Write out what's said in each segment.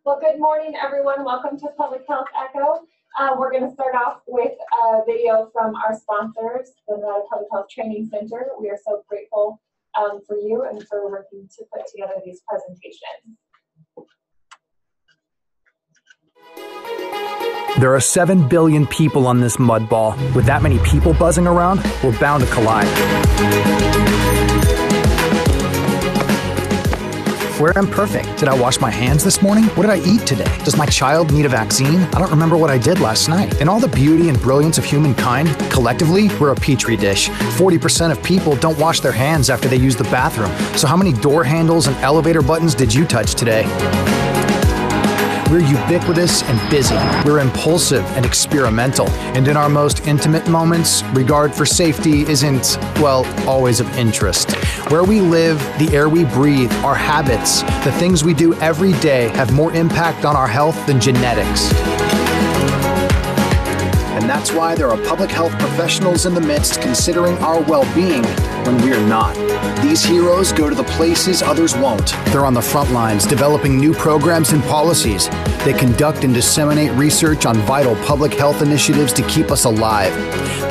Well, good morning, everyone. Welcome to Public Health Echo. We're going to start off with a video from our sponsors, the Nevada Public Health Training Center. We are so grateful for you and for working to put together these presentations. There are 7 billion people on this mud ball. With that many people buzzing around, we're bound to collide. Where I'm perfect. Did I wash my hands this morning? What did I eat today? Does my child need a vaccine? I don't remember what I did last night. In all the beauty and brilliance of humankind, collectively, we're a petri dish. 40% of people don't wash their hands after they use the bathroom. So how many door handles and elevator buttons did you touch today? We're ubiquitous and busy. We're impulsive and experimental. And in our most intimate moments, regard for safety isn't, well, always of interest. Where we live, the air we breathe, our habits, the things we do every day have more impact on our health than genetics. And that's why there are public health professionals in the midst considering our well-being when we're not. These heroes go to the places others won't. They're on the front lines developing new programs and policies. They conduct and disseminate research on vital public health initiatives to keep us alive.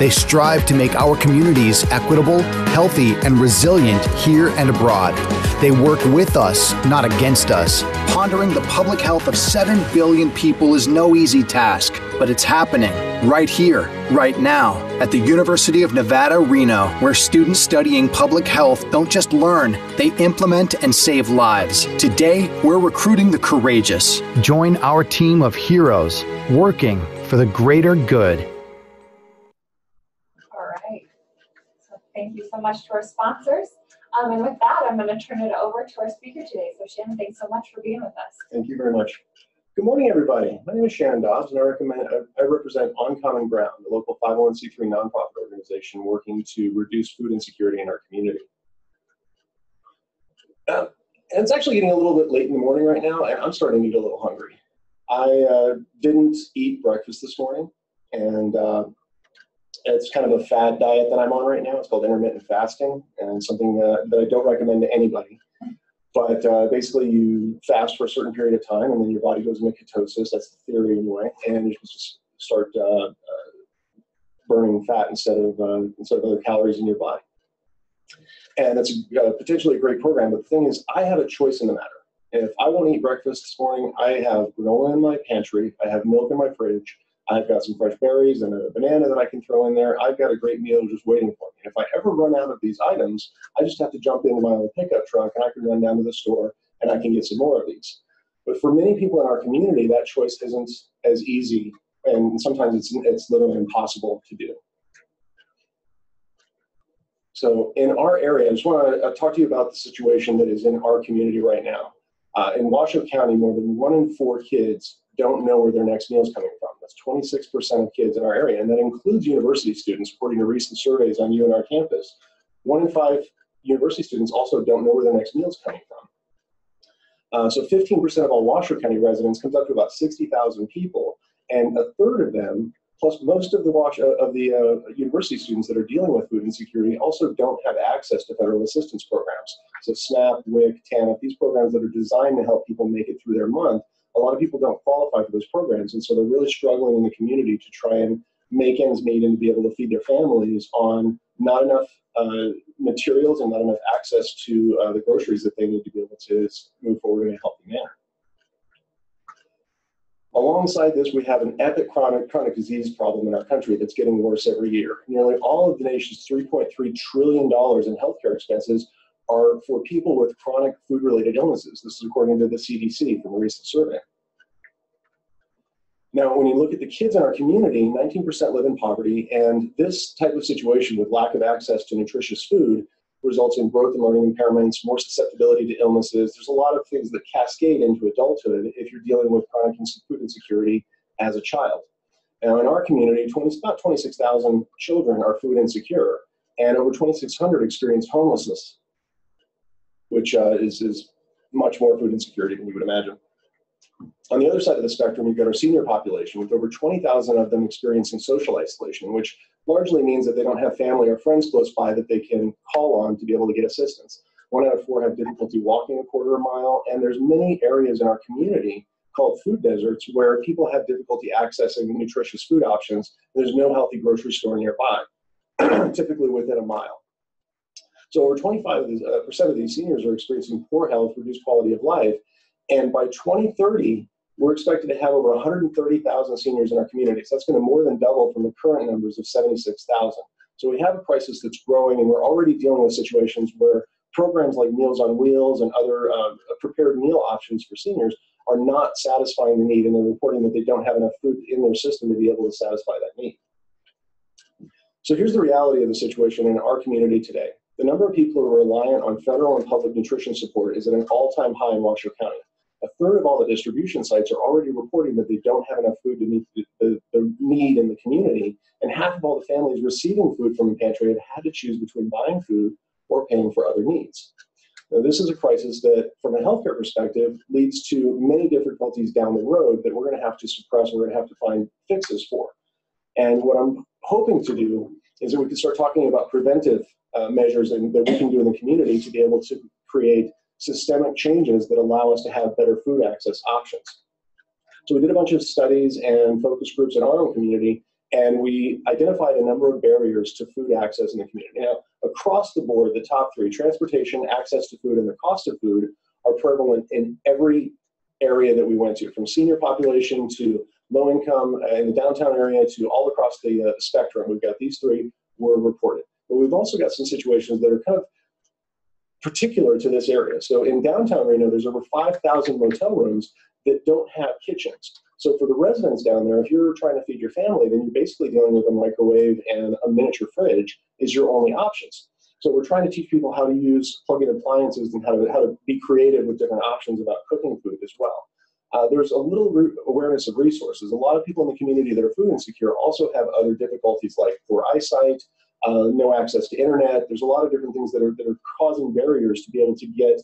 They strive to make our communities equitable, healthy, and resilient here and abroad. They work with us, not against us. Pondering the public health of 7 billion people is no easy task, but it's happening right here, right now, at the University of Nevada, Reno, where students studying public health don't just learn, they implement and save lives. Today, we're recruiting the courageous. Join our team of heroes working for the greater good. All right. So thank you so much to our sponsors. And with that, I'm going to turn it over to our speaker today. So Shannon, thanks so much for being with us. Thank you very much. Good morning, everybody. My name is Shannon Dobbs, and I represent On Common Ground, the local 501c3 nonprofit organization working to reduce food insecurity in our community. And it's actually getting a little bit late in the morning right now, and I'm starting to get a little hungry. I didn't eat breakfast this morning, and it's kind of a fad diet that I'm on right now. It's called intermittent fasting, and something that I don't recommend to anybody. But basically, you fast for a certain period of time, and then your body goes into ketosis. That's the theory anyway, and you just start burning fat instead of other calories in your body. And that's potentially a great program. But the thing is, I have a choice in the matter. If I want to eat breakfast this morning, I have granola in my pantry. I have milk in my fridge. I've got some fresh berries and a banana that I can throw in there. I've got a great meal just waiting for me. If I ever run out of these items, I just have to jump into my own pickup truck and I can run down to the store and I can get some more of these. But for many people in our community, that choice isn't as easy, and sometimes it's literally impossible to do. So in our area, I just want to talk to you about the situation that is in our community right now. In Washoe County, more than 1 in 4 kids don't know where their next meal is coming from. That's 26% of kids in our area, and that includes university students, according to recent surveys on UNR campus. 1 in 5 university students also don't know where their next meal is coming from. So 15% of all Washoe County residents comes up to about 60,000 people, and a third of them, plus most of the university students that are dealing with food insecurity, also don't have access to federal assistance programs. So SNAP, WIC, TANF, these programs that are designed to help people make it through their month, a lot of people don't qualify for those programs, and so they're really struggling in the community to try and make ends meet and to be able to feed their families on not enough materials and not enough access to the groceries that they need to be able to move forward in a healthy manner. Alongside this, we have an epic chronic disease problem in our country that's getting worse every year. Nearly all of the nation's $3.3 trillion in healthcare expenses are for people with chronic food-related illnesses. This is according to the CDC from a recent survey. Now, when you look at the kids in our community, 19% live in poverty, and this type of situation with lack of access to nutritious food results in growth and learning impairments, more susceptibility to illnesses. There's a lot of things that cascade into adulthood if you're dealing with chronic food insecurity as a child. Now, in our community, about 26,000 children are food insecure, and over 2,600 experience homelessness, which is much more food insecurity than you would imagine. On the other side of the spectrum, you've got our senior population, with over 20,000 of them experiencing social isolation, which largely means that they don't have family or friends close by that they can call on to be able to get assistance. 1 out of 4 have difficulty walking a quarter mile, and there's many areas in our community called food deserts, where people have difficulty accessing nutritious food options. There's no healthy grocery store nearby, typically within a mile. So over 25% of these seniors are experiencing poor health, reduced quality of life, and by 2030, we're expected to have over 130,000 seniors in our communities. That's going to more than double from the current numbers of 76,000. So we have a crisis that's growing, and we're already dealing with situations where programs like Meals on Wheels and other prepared meal options for seniors are not satisfying the need, and they're reporting that they don't have enough food in their system to be able to satisfy that need. So here's the reality of the situation in our community today. The number of people who are reliant on federal and public nutrition support is at an all-time high in Washoe County. A third of all the distribution sites are already reporting that they don't have enough food to meet the need in the community, and half of all the families receiving food from the pantry have had to choose between buying food or paying for other needs. Now, this is a crisis that, from a healthcare perspective, leads to many difficulties down the road that we're going to have to suppress, we're going to have to find fixes for. And what I'm hoping to do is that we can start talking about preventive measures that we can do in the community to be able to create systemic changes that allow us to have better food access options. So we did a bunch of studies and focus groups in our own community, and we identified a number of barriers to food access in the community. Now, across the board, the top three, transportation, access to food, and the cost of food, are prevalent in every area that we went to, from senior population to low income in the downtown area to all across the spectrum. We've got these three were reported. But we've also got some situations that are kind of particular to this area. So in downtown Reno, there's over 5,000 motel rooms that don't have kitchens. So for the residents down there, if you're trying to feed your family, then you're basically dealing with a microwave and a miniature fridge is your only options. So we're trying to teach people how to use plug-in appliances and how to be creative with different options about cooking food as well. There's a little awareness of resources. A lot of people in the community that are food insecure also have other difficulties like poor eyesight, no access to internet. There's a lot of different things that are causing barriers to be able to get,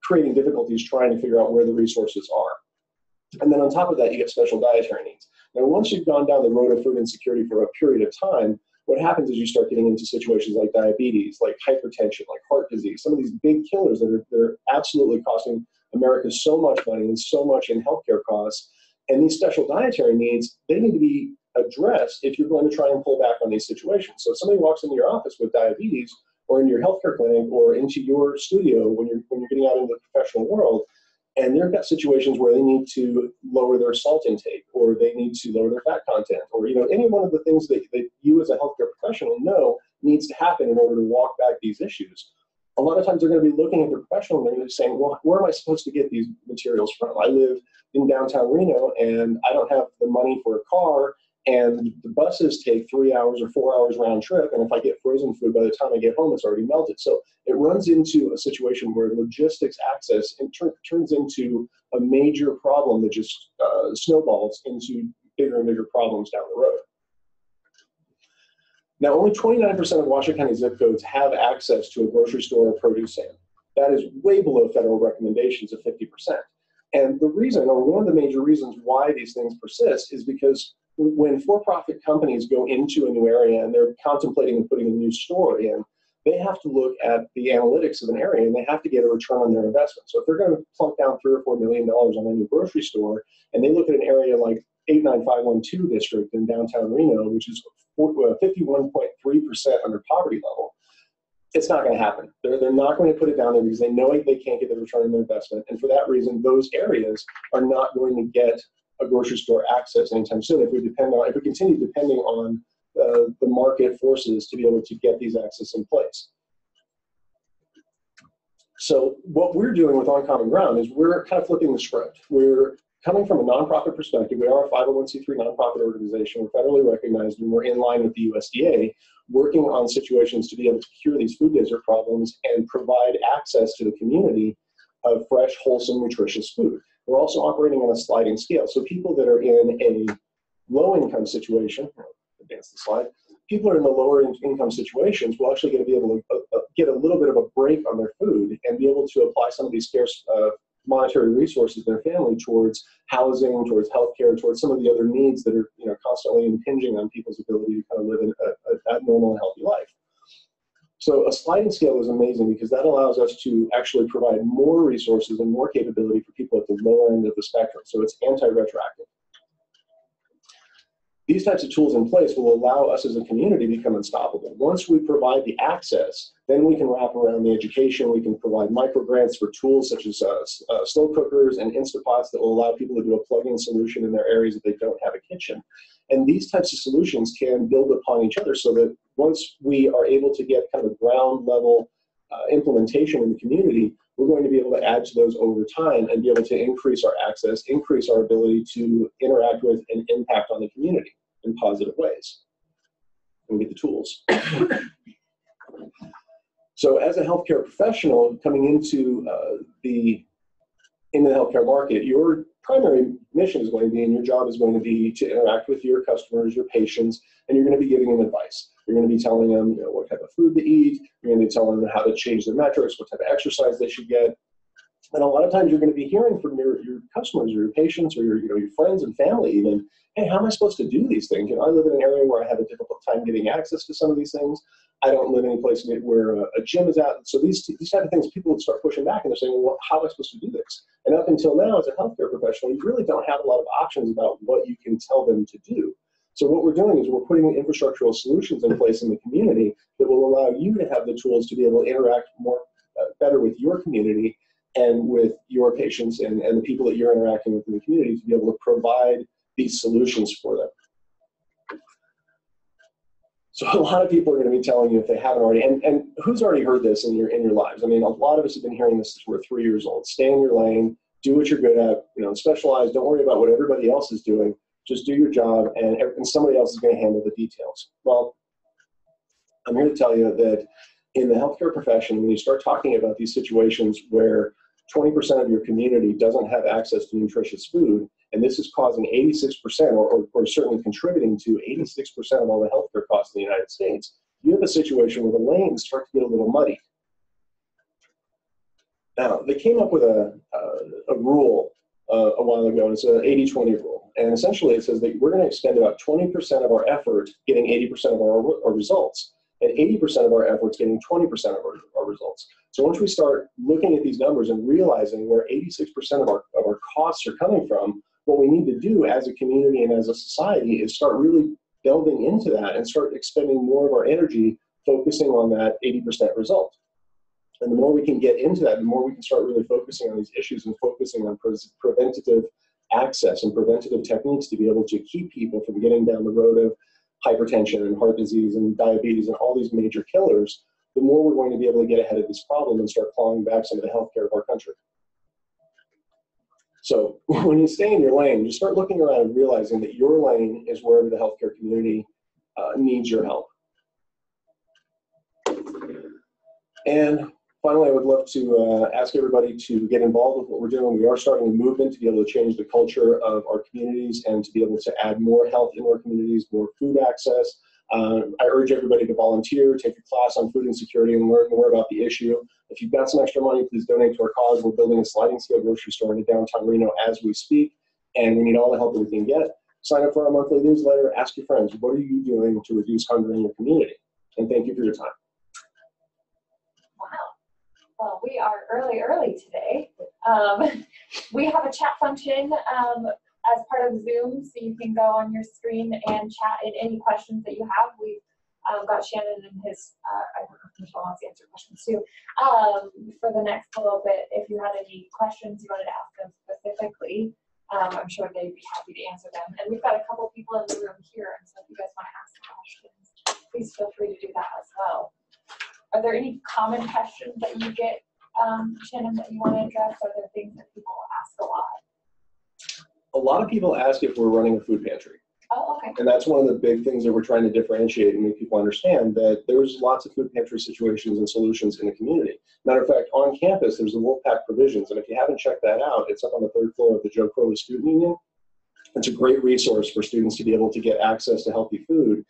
creating difficulties trying to figure out where the resources are. And then on top of that, you get special dietary needs. Now, once you've gone down the road of food insecurity for a period of time, what happens is you start getting into situations like diabetes, like hypertension, like heart disease, some of these big killers that are absolutely costing America so much money and so much in healthcare costs. And these special dietary needs, they need to be addressed if you're going to try and pull back on these situations. So if somebody walks into your office with diabetes, or in your healthcare clinic, or into your studio when you're getting out into the professional world, and they've got situations where they need to lower their salt intake, or they need to lower their fat content, or any one of the things that you as a healthcare professional know needs to happen in order to walk back these issues. A lot of times they're going to be looking at the professional and they're going to be saying, well, where am I supposed to get these materials from? I live in downtown Reno and I don't have the money for a car, and the buses take 3 hours or 4 hours round trip, and if I get frozen food, by the time I get home, it's already melted. So it runs into a situation where logistics access turns into a major problem that just snowballs into bigger and bigger problems down the road. Now, only 29% of Washoe County zip codes have access to a grocery store or produce stand. That is way below federal recommendations of 50%. And the reason, or one of the major reasons why these things persist, is because when for-profit companies go into a new area and they're contemplating putting a new store in, they have to look at the analytics of an area and they have to get a return on their investment. So if they're going to plunk down $3 or $4 million on a new grocery store, and they look at an area like 89512 district in downtown Reno, which is 51.3% under poverty level, it's not going to happen. They're not going to put it down there because they know they can't get the return on their investment. And for that reason, those areas are not going to get a grocery store access anytime soon if we continue depending on the market forces to be able to get these access in place. So what we're doing with On Common Ground is we're kind of flipping the script. We're coming from a nonprofit perspective. We are a 501c3 nonprofit organization. We're federally recognized, and we're in line with the USDA, working on situations to be able to cure these food desert problems and provide access to the community of fresh, wholesome, nutritious food. We're also operating on a sliding scale. So people that are in a low-income situation, advance the slide, people are in the lower income situations will actually get to be able to get a little bit of a break on their food and be able to apply some of these scarce monetary resources in their family towards housing, towards healthcare, towards some of the other needs that are constantly impinging on people's ability to kind of live a normal and healthy life. So a sliding scale is amazing because that allows us to actually provide more resources and more capability for people at the lower end of the spectrum. So it's anti-retroactive. These types of tools in place will allow us as a community to become unstoppable. Once we provide the access, then we can wrap around the education. We can provide micro grants for tools such as slow cookers and Instapots that will allow people to do a plug-in solution in their areas if they don't have a kitchen. And these types of solutions can build upon each other so that once we are able to get kind of ground level implementation in the community, we're going to be able to add to those over time and be able to increase our access, increase our ability to interact with and impact on the community in positive ways. And we get the tools. So as a healthcare professional coming into the healthcare market, your primary mission is going to be, and your job is going to be, to interact with your customers, your patients, and you're going to be giving them advice. You're going to be telling them, what type of food to eat. You're going to be telling them how to change their metrics, what type of exercise they should get. And a lot of times you're going to be hearing from your customers or your patients or your friends and family even, hey, how am I supposed to do these things? I live in an area where I have a difficult time getting access to some of these things. I don't live in a place where a gym is at. So these type of things, people would start pushing back and they're saying, well, how am I supposed to do this? And up until now, as a healthcare professional, you really don't have a lot of options about what you can tell them to do. So what we're doing is we're putting infrastructural solutions in place in the community that will allow you to have the tools to be able to interact better with your community and with your patients and the people that you're interacting with in the community to be able to provide these solutions for them. So a lot of people are going to be telling you, if they haven't already, and who's already heard this in your lives? I mean, a lot of us have been hearing this since we're 3 years old. Stay in your lane, do what you're good at, specialize, don't worry about what everybody else is doing. Just do your job, and somebody else is going to handle the details. Well, I'm here to tell you that in the healthcare profession, when you start talking about these situations where 20% of your community doesn't have access to nutritious food, and this is causing 86%, or certainly contributing to 86% of all the healthcare costs in the United States, you have a situation where the lanes start to get a little muddy. Now, they came up with a rule a while ago, and it's an 80-20 rule. And essentially it says that we're going to expend about 20% of our effort getting 80% of our results, and 80% of our efforts getting 20% of our results. So once we start looking at these numbers and realizing where 86% of our costs are coming from, what we need to do as a community and as a society is start really delving into that and start expending more of our energy focusing on that 80% result. And the more we can get into that, the more we can start really focusing on these issues and focusing on preventative access and preventative techniques to be able to keep people from getting down the road of hypertension and heart disease and diabetes and all these major killers, the more we're going to be able to get ahead of this problem and start clawing back some of the healthcare of our country. So when you stay in your lane, you start looking around and realizing that your lane is wherever the healthcare community needs your help. And finally, I would love to ask everybody to get involved with what we're doing. We are starting a movement to be able to change the culture of our communities and to be able to add more health in our communities, more food access. I urge everybody to volunteer, take a class on food insecurity, and learn more about the issue. If you've got some extra money, please donate to our cause. We're building a sliding scale grocery store in downtown Reno as we speak, and we need all the help that we can get. Sign up for our monthly newsletter. Ask your friends, what are you doing to reduce hunger in your community? And thank you for your time. Wow. Well, we are early today. We have a chat function as part of Zoom, so you can go on your screen and chat in any questions that you have. We've got Shannon and his, I don't know if Michelle wants to answer questions too, for the next little bit. If you had any questions you wanted to ask them specifically, I'm sure they'd be happy to answer them. And we've got a couple people in the room here, and so if you guys want to ask some questions, please feel free to do that as well. Are there any common questions that you get, Shannon, that you want to address? Are there things that people ask a lot? A lot of people ask if we're running a food pantry. Oh, okay. And that's one of the big things that we're trying to differentiate and make people understand, that there's lots of food pantry situations and solutions in the community. Matter of fact, on campus, there's the Wolfpack Provisions. And if you haven't checked that out, it's up on the 3rd floor of the Joe Crowley Student Union. It's a great resource for students to be able to get access to healthy food.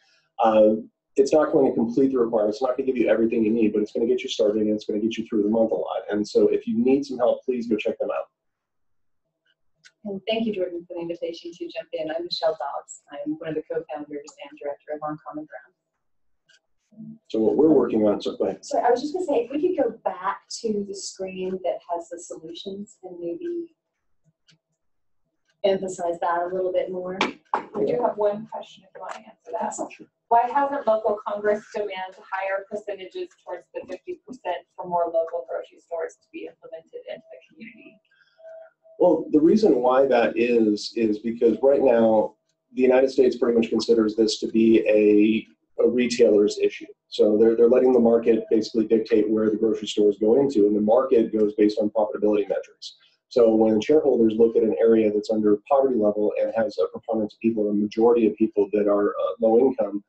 It's not going to complete the requirements. It's not going to give you everything you need, but it's going to get you started and it's going to get you through the month a lot. And so if you need some help, please go check them out. And thank you, Jordan, for the invitation to jump in. I'm Michelle Dobbs. I'm one of the co-founders and director of On Common Ground. So what we're working on, so go ahead. So I was just gonna say, if we could go back to the screen that has the solutions and maybe emphasize that a little bit more. We do have one question if you want to answer that. Sure. Why hasn't local Congress demanded higher percentages towards the 50% for more local grocery stores to be implemented into the community? Well, the reason why that is because right now, the United States pretty much considers this to be a retailer's issue. So they're letting the market basically dictate where the grocery stores go into, and the market goes based on profitability metrics. So when shareholders look at an area that's under poverty level and has a preponderance of people, a majority of people that are low income,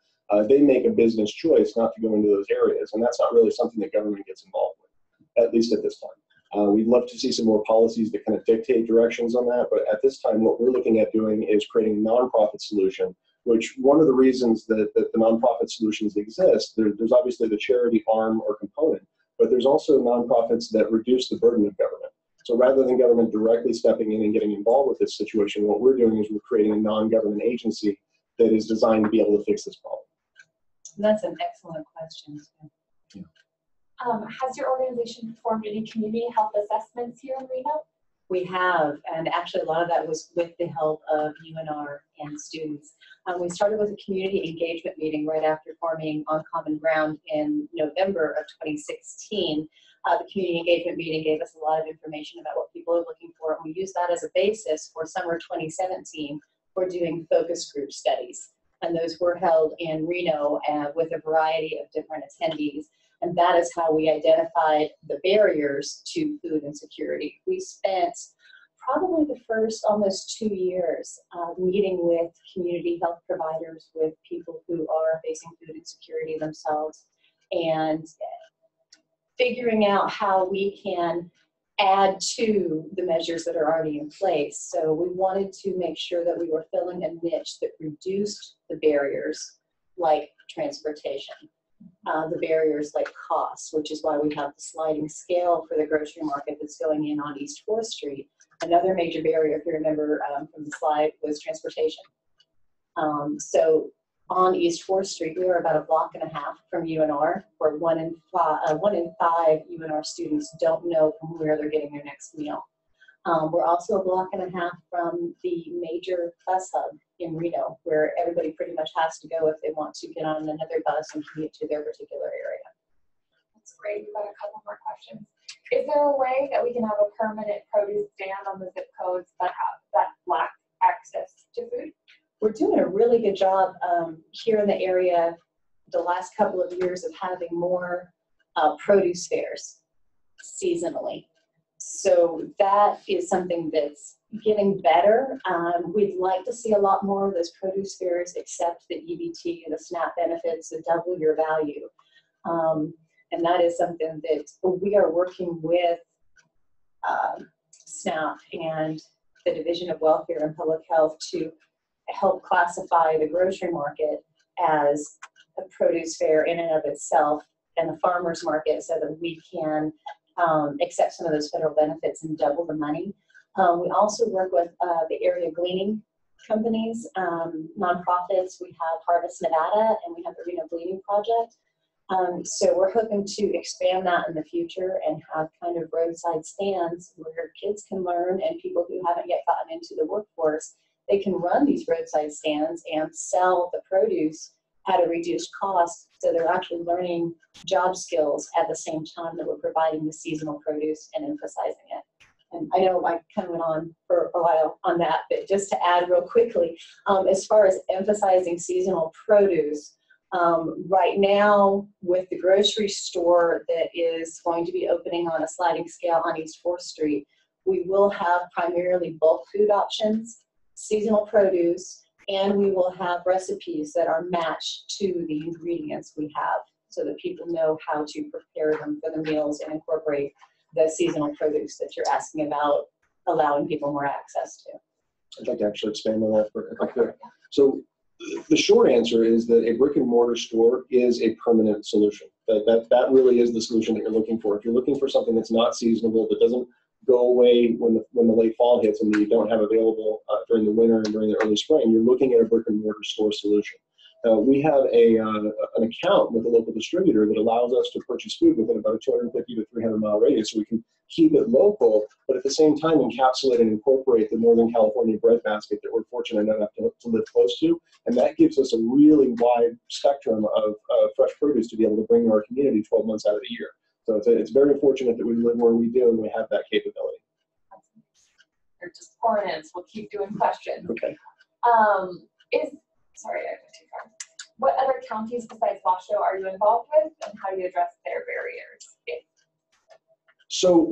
they make a business choice not to go into those areas. And that's not really something that government gets involved with, at least at this time. We'd love to see some more policies that kind of dictate directions on that. But at this time, what we're looking at doing is creating a nonprofit solution, which one of the reasons that the nonprofit solutions exist, there's obviously the charity arm or component, but there's also nonprofits that reduce the burden of government. So rather than government directly stepping in and getting involved with this situation, what we're doing is we're creating a non-government agency that is designed to be able to fix this problem. That's an excellent question. Yeah. Has your organization performed any community health assessments here in Reno? We have, and actually a lot of that was with the help of UNR and students. We started with a community engagement meeting right after forming On Common Ground in November of 2016. The community engagement meeting gave us a lot of information about what people are looking for, and we used that as a basis for summer 2017 for doing focus group studies. And those were held in Reno with a variety of different attendees. And that is how we identified the barriers to food insecurity. We spent probably the first almost 2 years meeting with community health providers, with people who are facing food insecurity themselves, and figuring out how we can add to the measures that are already in place. So we wanted to make sure that we were filling a niche that reduced the barriers like transportation, the barriers like costs, which is why we have the sliding scale for the grocery market that's going in on East 4th Street. Another major barrier, if you remember from the slide, was transportation. So on East 4th Street, we were about a block and a half from UNR, where one in five UNR students don't know from where they're getting their next meal. We're also a block and a half from the major bus hub in Reno, where everybody pretty much has to go if they want to get on another bus and commute to their particular area. That's great. We've got a couple more questions. Is there a way that we can have a permanent produce stand on the zip codes that lack access to food? We're doing a really good job here in the area the last couple of years of having more produce fairs seasonally. So that is something that's getting better. We'd like to see a lot more of those produce fairs accept the EBT, the SNAP benefits, the double your value. And that is something that we are working with SNAP and the Division of Welfare and Public Health to help classify the grocery market as a produce fair in and of itself, and the farmers market, so that we can accept some of those federal benefits and double the money. We also work with the area gleaning companies, nonprofits. We have Harvest Nevada, and we have the Reno Gleaning Project. So we're hoping to expand that in the future and have kind of roadside stands where kids can learn, and people who haven't yet gotten into the workforce, they can run these roadside stands and sell the produce at a reduced cost. So they're actually learning job skills at the same time that we're providing the seasonal produce and emphasizing it. And I know I kind of went on for a while on that, but just to add real quickly, as far as emphasizing seasonal produce, right now with the grocery store that is going to be opening on a sliding scale on East 4th Street, we will have primarily bulk food options, seasonal produce, and we will have recipes that are matched to the ingredients we have, so that people know how to prepare them for the meals and incorporate the seasonal produce that you're asking about, allowing people more access to. I'd like to actually expand on that if I could. So the short answer is that a brick and mortar store is a permanent solution. That really is the solution that you're looking for. If you're looking for something that's not seasonable, that doesn't go away when the late fall hits and you don't have available during the winter and during the early spring, you're looking at a brick and mortar store solution. We have an account with a local distributor that allows us to purchase food within about a 250 to 300 mile radius, so we can keep it local, but at the same time encapsulate and incorporate the Northern California breadbasket that we're fortunate enough to live close to. And that gives us a really wide spectrum of fresh produce to be able to bring to our community 12 months out of the year. So it's very fortunate that we live where we do and we have that capability. You're just pouring in, so we'll keep doing questions. Okay. Sorry, I went too far. What other counties besides Washoe are you involved with, and how do you address their barriers? So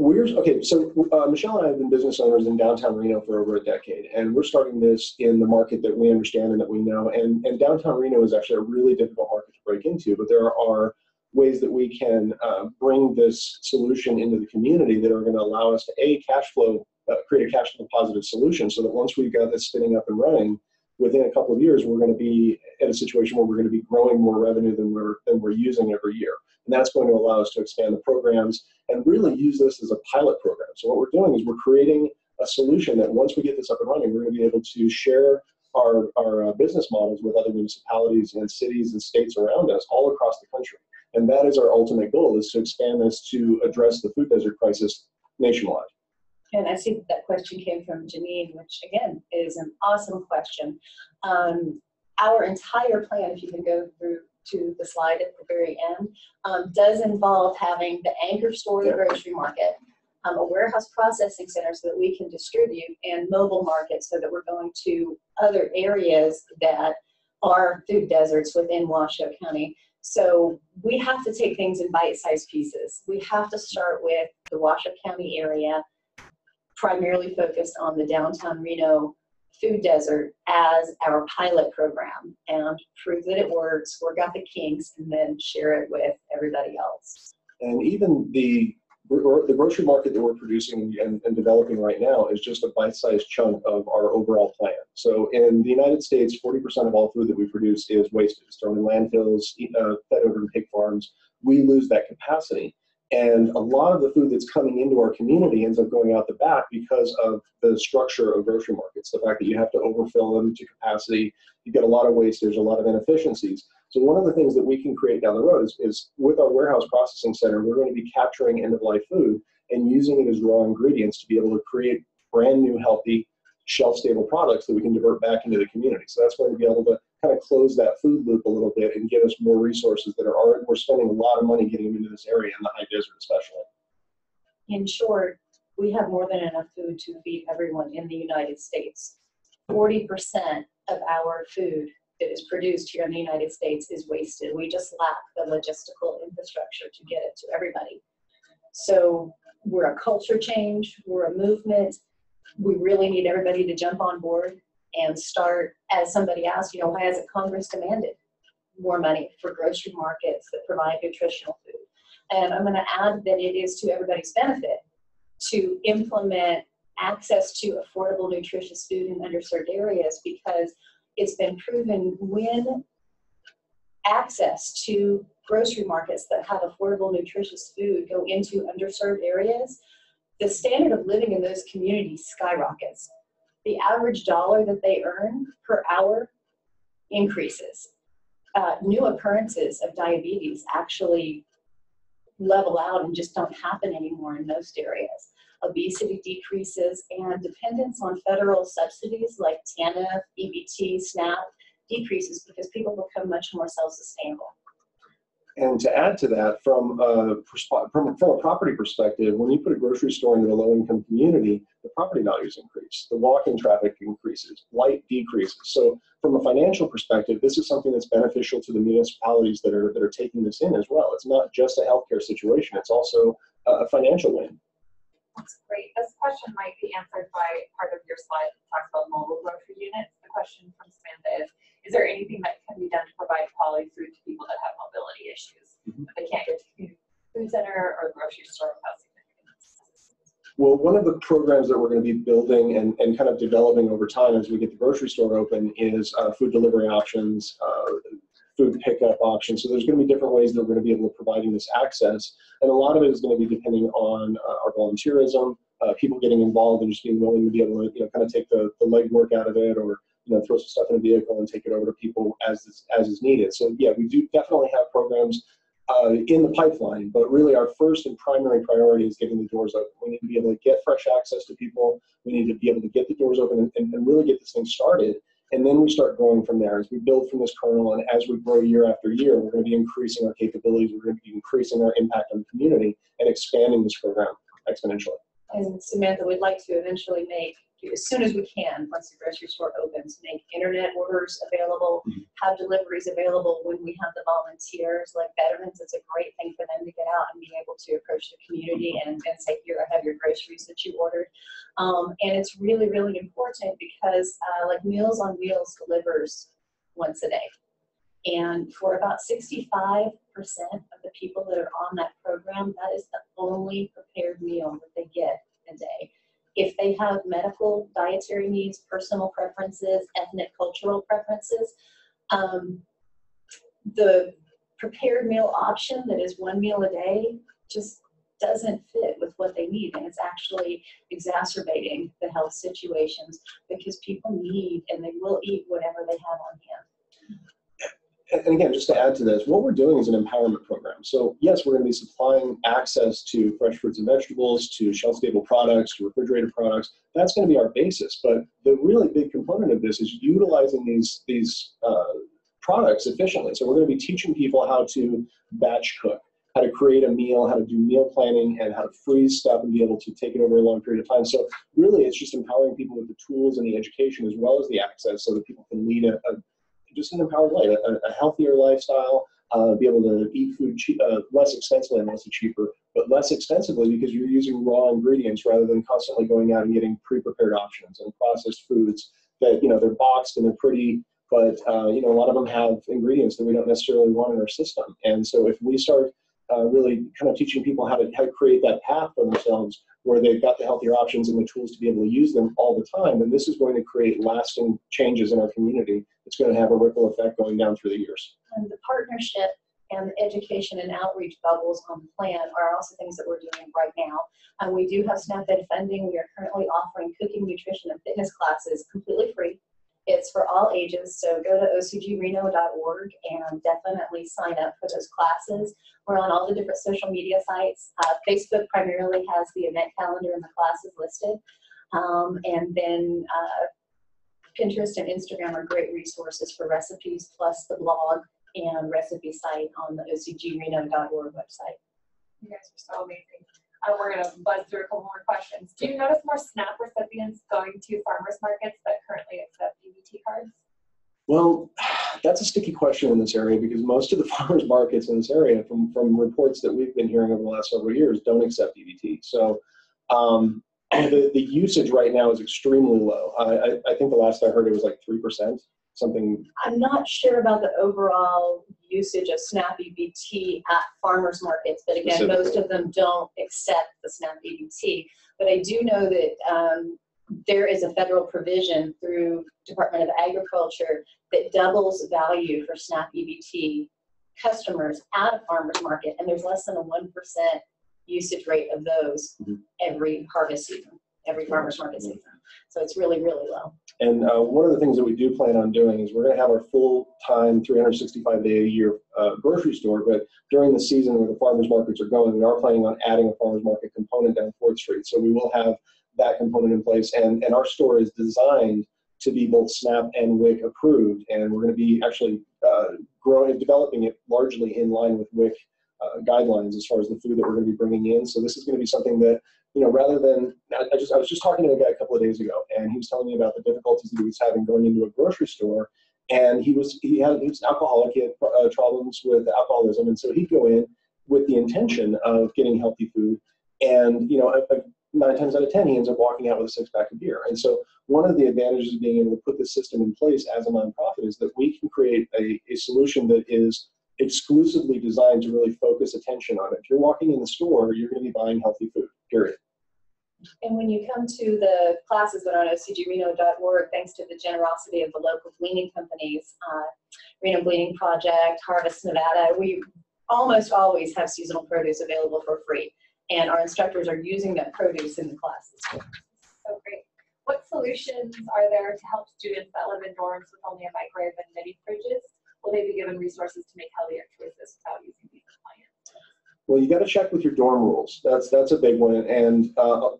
Michelle and I have been business owners in downtown Reno for over a decade, and we're starting this in the market that we understand and that we know. And downtown Reno is actually a really difficult market to break into, but there are ways that we can bring this solution into the community that are going to allow us to create a cash flow positive solution, so that once we've got this spinning up and running, within a couple of years, we're going to be in a situation where we're going to be growing more revenue than we're using every year. And that's going to allow us to expand the programs and really use this as a pilot program. So what we're doing is we're creating a solution that once we get this up and running, we're going to be able to share our business models with other municipalities and cities and states around us all across the country. And that is our ultimate goal, is to expand this to address the food desert crisis nationwide. And I see that question came from Janine, which again is an awesome question. Our entire plan, if you can go through to the slide at the very end, does involve having the anchor store, the grocery market, a warehouse processing center so that we can distribute, and mobile markets so that we're going to other areas that are food deserts within Washoe County. So we have to take things in bite-sized pieces. We have to start with the Washoe County area, primarily focused on the downtown Reno food desert as our pilot program, and prove that it works, work out the kinks, and then share it with everybody else. And even the grocery market that we're producing and developing right now is just a bite-sized chunk of our overall plan. So in the United States, 40% of all food that we produce is wasted. It's thrown in landfills, fed over to pig farms. We lose that capacity. And a lot of the food that's coming into our community ends up going out the back because of the structure of grocery markets, the fact that you have to overfill them to capacity. You get a lot of wastage, a lot of inefficiencies. So one of the things that we can create down the road is with our warehouse processing center, we're going to be capturing end-of-life food and using it as raw ingredients to be able to create brand new, healthy, shelf-stable products that we can divert back into the community. So that's going to be able to kind of close that food loop a little bit and give us more resources that are already, we're spending a lot of money getting them into this area, in the high desert especially. In short, we have more than enough food to feed everyone in the United States. 40% of our food that is produced here in the United States is wasted. We just lack the logistical infrastructure to get it to everybody. So we're a culture change, we're a movement. We really need everybody to jump on board and start, as somebody asked, why hasn't Congress demanded more money for grocery markets that provide nutritional food? And I'm going to add that it is to everybody's benefit to implement access to affordable, nutritious food in underserved areas, because it's been proven when access to grocery markets that have affordable, nutritious food go into underserved areas, the standard of living in those communities skyrockets. The average dollar that they earn per hour increases. New occurrences of diabetes actually level out and just don't happen anymore in most areas. Obesity decreases, and dependence on federal subsidies like TANF, EBT, SNAP decreases because people become much more self-sustainable. And to add to that, from a property perspective, when you put a grocery store into a low-income community, the property values increase, the walk-in traffic increases, light decreases. So from a financial perspective, this is something that's beneficial to the municipalities that are taking this in as well. It's not just a healthcare situation, it's also a financial win. That's great. This question might be answered by part of your slide that talks about mobile grocery units. The question from Samantha is there anything that can be done to provide quality food to people that have mobility issues? That they can't get to the food center or grocery store without significant assistance? Well, one of the programs that we're going to be building and kind of developing over time as we get the grocery store open is food delivery options, food pickup options. So there's going to be different ways that we're going to be able to providing this access. And a lot of it is going to be depending on our volunteerism, people getting involved and just being willing to be able to kind of take the legwork out of it, or throw some stuff in a vehicle and take it over to people as is needed. So yeah, we do definitely have programs in the pipeline, but really our first and primary priority is getting the doors open. We need to be able to get fresh access to people. We need to be able to get the doors open and really get this thing started. And then we start growing from there as we build from this kernel. And as we grow year after year, we're going to be increasing our capabilities. We're going to be increasing our impact on the community and expanding this program exponentially. And Samantha, we'd like to eventually make, as soon as we can, once the grocery store opens, make internet orders available, have deliveries available when we have the volunteers, like veterans. It's a great thing for them to get out and be able to approach the community and say, here, I have your groceries that you ordered. And it's really, really important because like Meals on Wheels delivers once a day. And for about 65% of the people that are on that program, that is the only prepared meal that they get a day. If they have medical, dietary needs, personal preferences, ethnic, cultural preferences, the prepared meal option that is one meal a day just doesn't fit with what they need. And it's actually exacerbating the health situations because people need and they will eat whatever they have on hand. And again, just to add to this, what we're doing is an empowerment program. So yes, we're going to be supplying access to fresh fruits and vegetables, to shelf-stable products, to refrigerated products. That's going to be our basis. But the really big component of this is utilizing these products efficiently. So we're going to be teaching people how to batch cook, how to create a meal, how to do meal planning, and how to freeze stuff and be able to take it over a long period of time. So really, it's just empowering people with the tools and the education as well as the access so that people can lead just an empowered life, a healthier lifestyle, be able to eat food less expensively and mostly cheaper, but less expensively because you're using raw ingredients rather than constantly going out and getting pre-prepared options and processed foods that, they're boxed and they're pretty, but, a lot of them have ingredients that we don't necessarily want in our system. And so if we start really kind of teaching people how to create that path for themselves where they've got the healthier options and the tools to be able to use them all the time, and this is going to create lasting changes in our community. It's going to have a ripple effect going down through the years. And the partnership and the education and outreach bubbles on the plan are also things that we're doing right now. And we do have SNAP-Ed funding. We are currently offering cooking, nutrition, and fitness classes completely free. It's for all ages, so go to ocgreno.org and definitely sign up for those classes. We're on all the different social media sites. Facebook primarily has the event calendar and the classes listed. And then Pinterest and Instagram are great resources for recipes, plus the blog and recipe site on the ocgreno.org website. You guys are so amazing. We're going to buzz through a couple more questions. Do you notice more SNAP recipients going to farmers markets that currently accept EBT cards? Well, that's a sticky question in this area because most of the farmers markets in this area, from reports that we've been hearing over the last several years, don't accept EBT. So the usage right now is extremely low. I think the last I heard it was like 3%. Something. I'm not sure about the overall usage of SNAP EBT at farmers markets, but again, most of them don't accept the SNAP EBT. But I do know that there is a federal provision through Department of Agriculture that doubles value for SNAP EBT customers at a farmers market, and there's less than a 1% usage rate of those every harvest season, every farmers market season. So it's really, really low. And one of the things that we do plan on doing is we're going to have our full-time 365-day-a-year grocery store, but during the season where the farmers markets are going, we are planning on adding a farmers market component down 4th Street. So we will have that component in place, and our store is designed to be both SNAP and WIC approved, and we're going to be actually developing it largely in line with WIC guidelines as far as the food that we're going to be bringing in. So this is going to be something that, rather than, I was just talking to a guy a couple of days ago, and he was telling me about the difficulties that he was having going into a grocery store, and he was alcoholic, he had problems with alcoholism, and so he'd go in with the intention of getting healthy food, and 9 times out of 10 he ends up walking out with a 6-pack of beer. And so one of the advantages of being able to put this system in place as a nonprofit is that we can create a solution that is exclusively designed to really focus attention on it. If you're walking in the store, you're going to be buying healthy food, period. And when you come to the classes that are on ocgreno.org, thanks to the generosity of the local gleaning companies, Reno Gleaning Project, Harvest Nevada, we almost always have seasonal produce available for free. And our instructors are using that produce in the classes. So great. What solutions are there to help students that live in dorms with only a microwave and mini fridges? Will they be given resources to make healthier choices without using these appliances? Well, you got to check with your dorm rules. That's a big one, and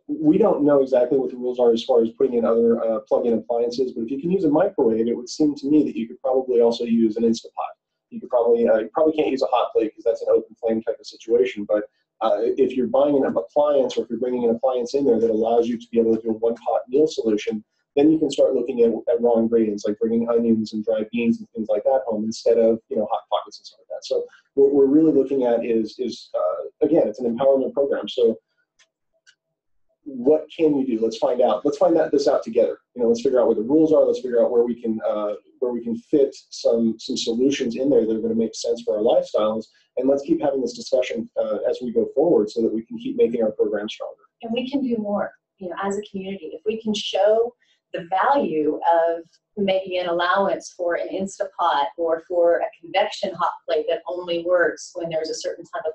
we don't know exactly what the rules are as far as putting in other plug-in appliances. But if you can use a microwave, it would seem to me that you could probably also use an Instapot. You could probably you probably can't use a hot plate because that's an open flame type of situation. But if you're buying an appliance, or if you're bringing an appliance in there that allows you to be able to do a one-pot meal solution, then you can start looking at raw ingredients like bringing onions and dried beans and things like that home instead of hot pockets and stuff like that. So what we're really looking at is again, it's an empowerment program. So what can you do? Let's find out. Let's find this out together. Let's figure out what the rules are. Let's figure out where we can fit some solutions in there that are going to make sense for our lifestyles. And let's keep having this discussion as we go forward, so that we can keep making our program stronger. And we can do more. As a community, if we can show the value of maybe an allowance for an Instapot or for a convection hot plate that only works when there's a certain type of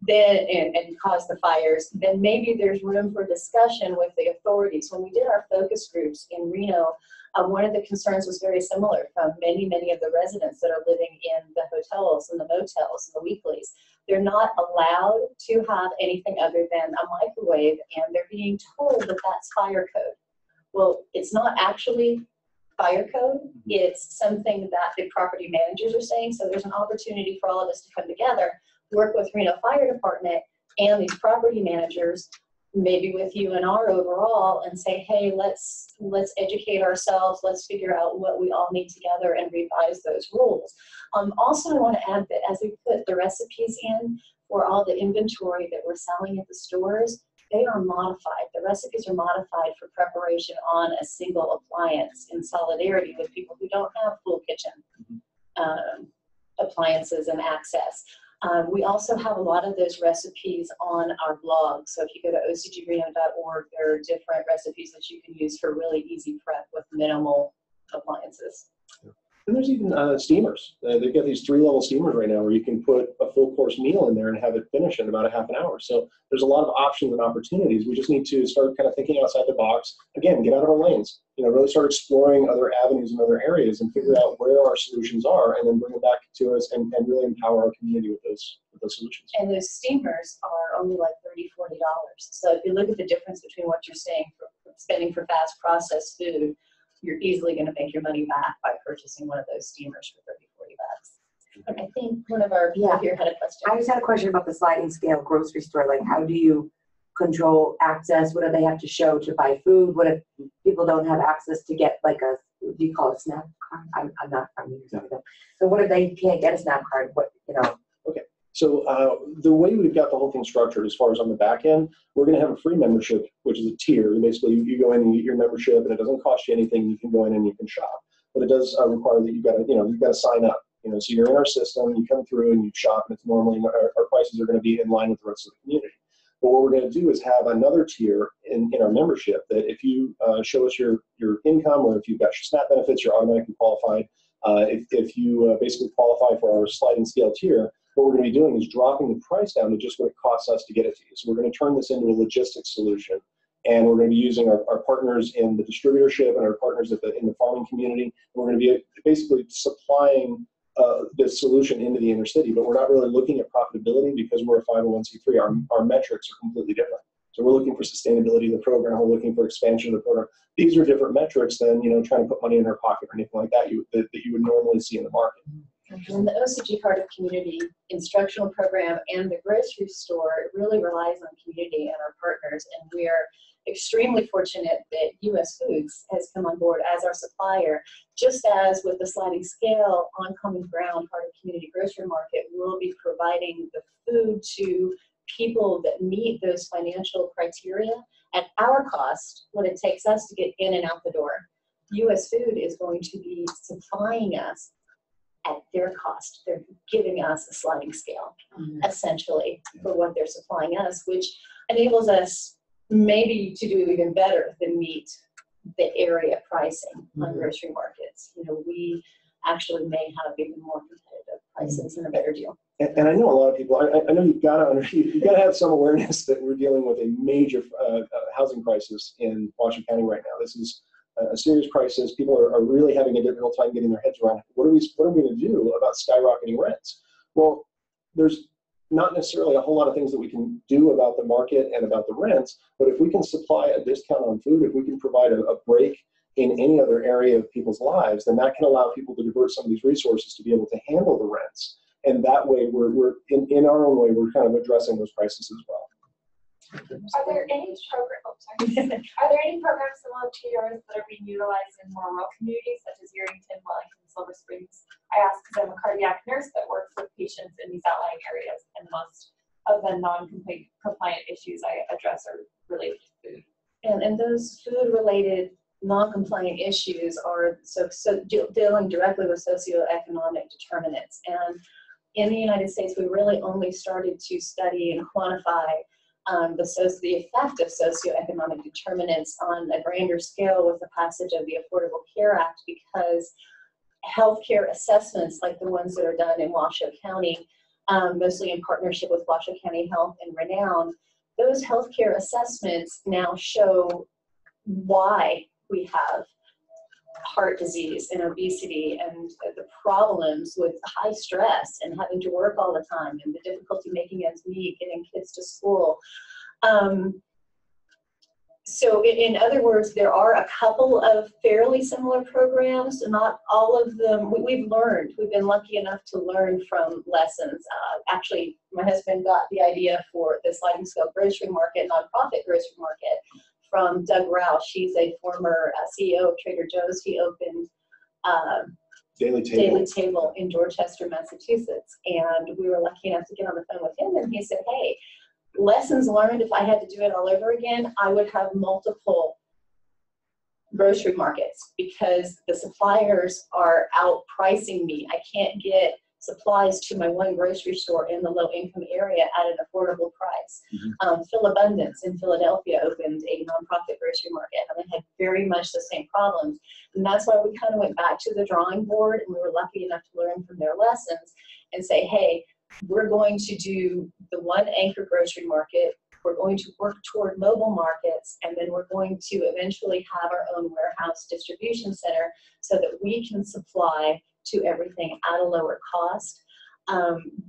then and cause the fires, then maybe there's room for discussion with the authorities. When we did our focus groups in Reno, one of the concerns was very similar from many of the residents that are living in the hotels and the motels and the weeklies. They're not allowed to have anything other than a microwave, and they're being told that that's fire code. Well, it's not actually fire code. It's something that the property managers are saying. So there's an opportunity for all of us to come together, work with Reno Fire Department and these property managers, maybe with UNR overall, and say, hey, let's educate ourselves. Let's figure out what we all need together and revise those rules. Also, I want to add that as we put the recipes in for all the inventory that we're selling at the stores, they are modified. The recipes are modified for preparation on a single appliance in solidarity with people who don't have full kitchen appliances and access. We also have a lot of those recipes on our blog. So if you go to ocgreno.org, there are different recipes that you can use for really easy prep with minimal appliances. And there's even steamers. They've got these 3-level steamers right now where you can put a full course meal in there and have it finish in about a half an hour. So there's a lot of options and opportunities. We just need to start kind of thinking outside the box. Again, get out of our lanes. Really start exploring other avenues and other areas and figure out where our solutions are, and then bring them back to us and really empower our community with those solutions. And those steamers are only like $30, $40. So if you look at the difference between what you're saying for spending for fast processed food, you're easily going to make your money back by purchasing one of those steamers for $30, $40. And I think one of our people here had a question. I just had a question about the sliding scale grocery store. Like, how do you control access? What do they have to show to buy food? What if people don't have access to get like a, what do you call it, SNAP card? I'm not familiar with them. So what if they can't get a SNAP card? Okay. So the way we've got the whole thing structured as far as on the back end, we're going to have a free membership, which is a tier. Basically, you go in and you get your membership, and it doesn't cost you anything. You can go in and you can shop, but it does require that you've got to sign up. So you're in our system, you come through and you shop, and it's normally our prices are going to be in line with the rest of the community. But what we're going to do is have another tier in our membership that if you show us your income, or if you've got your SNAP benefits, you're automatically qualified. If you basically qualify for our sliding scale tier, what we're going to be doing is dropping the price down to just what it costs us to get it to you. So we're going to turn this into a logistics solution, and we're going to be using our partners in the distributorship and our partners in the farming community. And we're going to be basically supplying this solution into the inner city, but we're not really looking at profitability because we're a 501c3. Our metrics are completely different. So we're looking for sustainability of the program. We're looking for expansion of the program. These are different metrics than trying to put money in our pocket or anything like that that you would normally see in the market. And the OCG part of community instructional program and the grocery store really relies on community and our partners, and we are extremely fortunate that US Foods has come on board as our supplier. Just as with the sliding scale on common ground part of community grocery market, we'll be providing the food to people that meet those financial criteria at our cost, what it takes us to get in and out the door. US Food is going to be supplying us at their cost. They're giving us a sliding scale, essentially, for what they're supplying us, which enables us maybe to do even better than meet the area pricing on grocery markets. We actually may have even more competitive prices and a better deal. And I know a lot of people. I know you've got to have some awareness that we're dealing with a major housing crisis in Washoe County right now. This is a serious crisis. People are really having a difficult time getting their heads around what are we going to do about skyrocketing rents? Well, there's not necessarily a whole lot of things that we can do about the market and about the rents, but if we can supply a discount on food, if we can provide a break in any other area of people's lives, then that can allow people to divert some of these resources to be able to handle the rents. And that way, we're in our own way, we're kind of addressing those prices as well. Are there any Are there any programs similar to yours that are being utilized in more rural communities, such as Yerington, Wellington, Silver Springs? I ask because I'm a cardiac nurse that works with patients in these outlying areas, and most of the non-compliant issues I address are related to food. And those food-related non-compliant issues are dealing directly with socioeconomic determinants. And in the United States, we really only started to study and quantify the effect of socioeconomic determinants on a grander scale with the passage of the Affordable Care Act, because healthcare assessments like the ones that are done in Washoe County, mostly in partnership with Washoe County Health and Renown, those healthcare assessments now show why we have heart disease and obesity and the problems with high stress and having to work all the time and the difficulty making ends meet, getting kids to school. So in other words, there are a couple of fairly similar programs, not all of them. We've been lucky enough to learn from lessons. Actually, my husband got the idea for the sliding scale grocery market, nonprofit grocery market, from Doug Roush. He's a former CEO of Trader Joe's. He opened Daily Table in Dorchester, Massachusetts. And we were lucky enough to get on the phone with him, and he said, hey, lessons learned, if I had to do it all over again, I would have multiple grocery markets because the suppliers are outpricing me. I can't get supplies to my one grocery store in the low income area at an affordable price. Mm-hmm. Phil Abundance in Philadelphia opened a nonprofit grocery market, and they had very much the same problems. And that's why we kind of went back to the drawing board, and we were lucky enough to learn from their lessons and say, hey, we're going to do the one anchor grocery market. We're going to work toward mobile markets, and then we're going to eventually have our own warehouse distribution center so that we can supply to everything at a lower cost.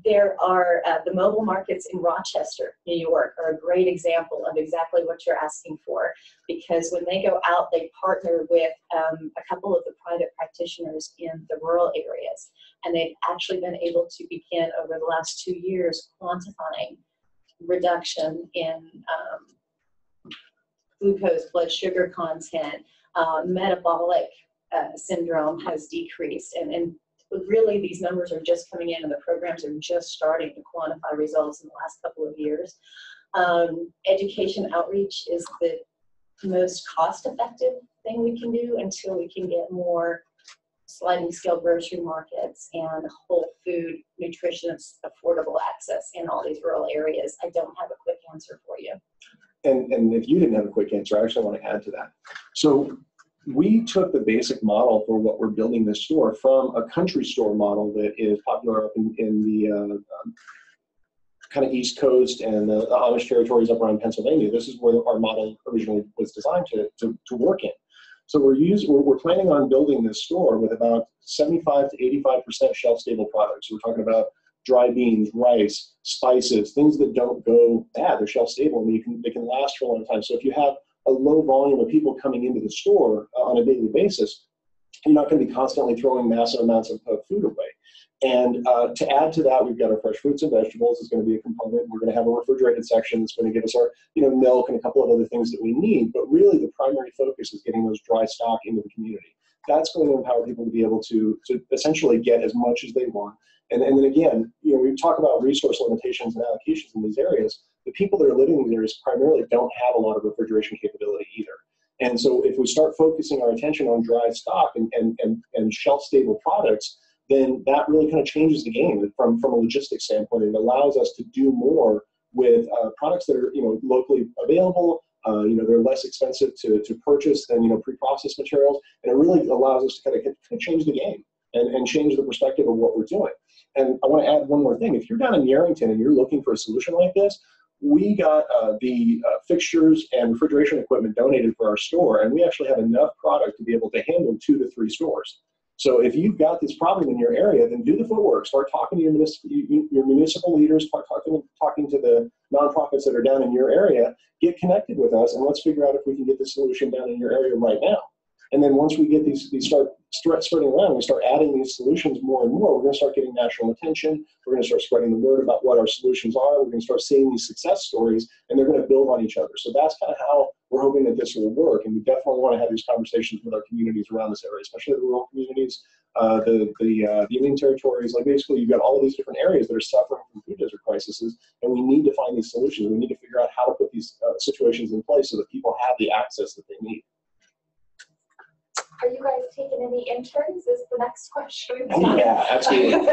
There are the mobile markets in Rochester, New York, are a great example of exactly what you're asking for, because when they go out, they partner with a couple of the private practitioners in the rural areas, and they've actually been able to begin over the last 2 years quantifying reduction in glucose, blood sugar content, metabolic syndrome has decreased, and really these numbers are just coming in, and the programs are just starting to quantify results in the last couple of years. Education outreach is the most cost-effective thing we can do until we can get more sliding scale grocery markets and whole food, nutritious, affordable access in all these rural areas. I don't have a quick answer for you. And if you didn't have a quick answer, I actually want to add to that. So we took the basic model for what we're building this store from a country store model that is popular up in the kind of East Coast and the Amish territories up around Pennsylvania. This is where our model originally was designed to work in. So we're planning on building this store with about 75 to 85% shelf-stable products. So we're talking about dry beans, rice, spices, things that don't go bad. They're shelf-stable, and they can last for a long time. So if you have a low volume of people coming into the store on a daily basis, you're not going to be constantly throwing massive amounts of food away. And to add to that, we've got our fresh fruits and vegetables is going to be a component. We're going to have a refrigerated section that's going to give us our milk and a couple of other things that we need. But really, the primary focus is getting those dry stock into the community. That's going to empower people to be able to essentially get as much as they want. And then again, we talk about resource limitations and allocations in these areas. The people that are living in these areas primarily don't have a lot of refrigeration capability either. And so if we start focusing our attention on dry stock and shelf-stable products, then that really kind of changes the game from a logistics standpoint. It allows us to do more with products that are locally available. They're less expensive to purchase than pre-processed materials, and it really allows us to kind of change the game. and change the perspective of what we're doing. And I want to add one more thing. If you're down in Yarrington and you're looking for a solution like this, we got the fixtures and refrigeration equipment donated for our store, and we actually have enough product to be able to handle 2 to 3 stores. So if you've got this problem in your area, then do the footwork. Start talking to your municipal leaders, start talking to the nonprofits that are down in your area, get connected with us, and let's figure out if we can get the solution down in your area right now. And then once we get these start spreading around, we start adding these solutions more and more, we're going to start getting national attention. We're going to start spreading the word about what our solutions are. We're going to start seeing these success stories, and they're going to build on each other. So that's kind of how we're hoping that this will work. And we definitely want to have these conversations with our communities around this area, especially the rural communities, the Indian territories. Like basically, you've got all of these different areas that are suffering from food desert crises, and we need to find these solutions. We need to figure out how to put these situations in place so that people have the access that they need. Are you guys taking any interns is the next question. Oh, yeah, absolutely.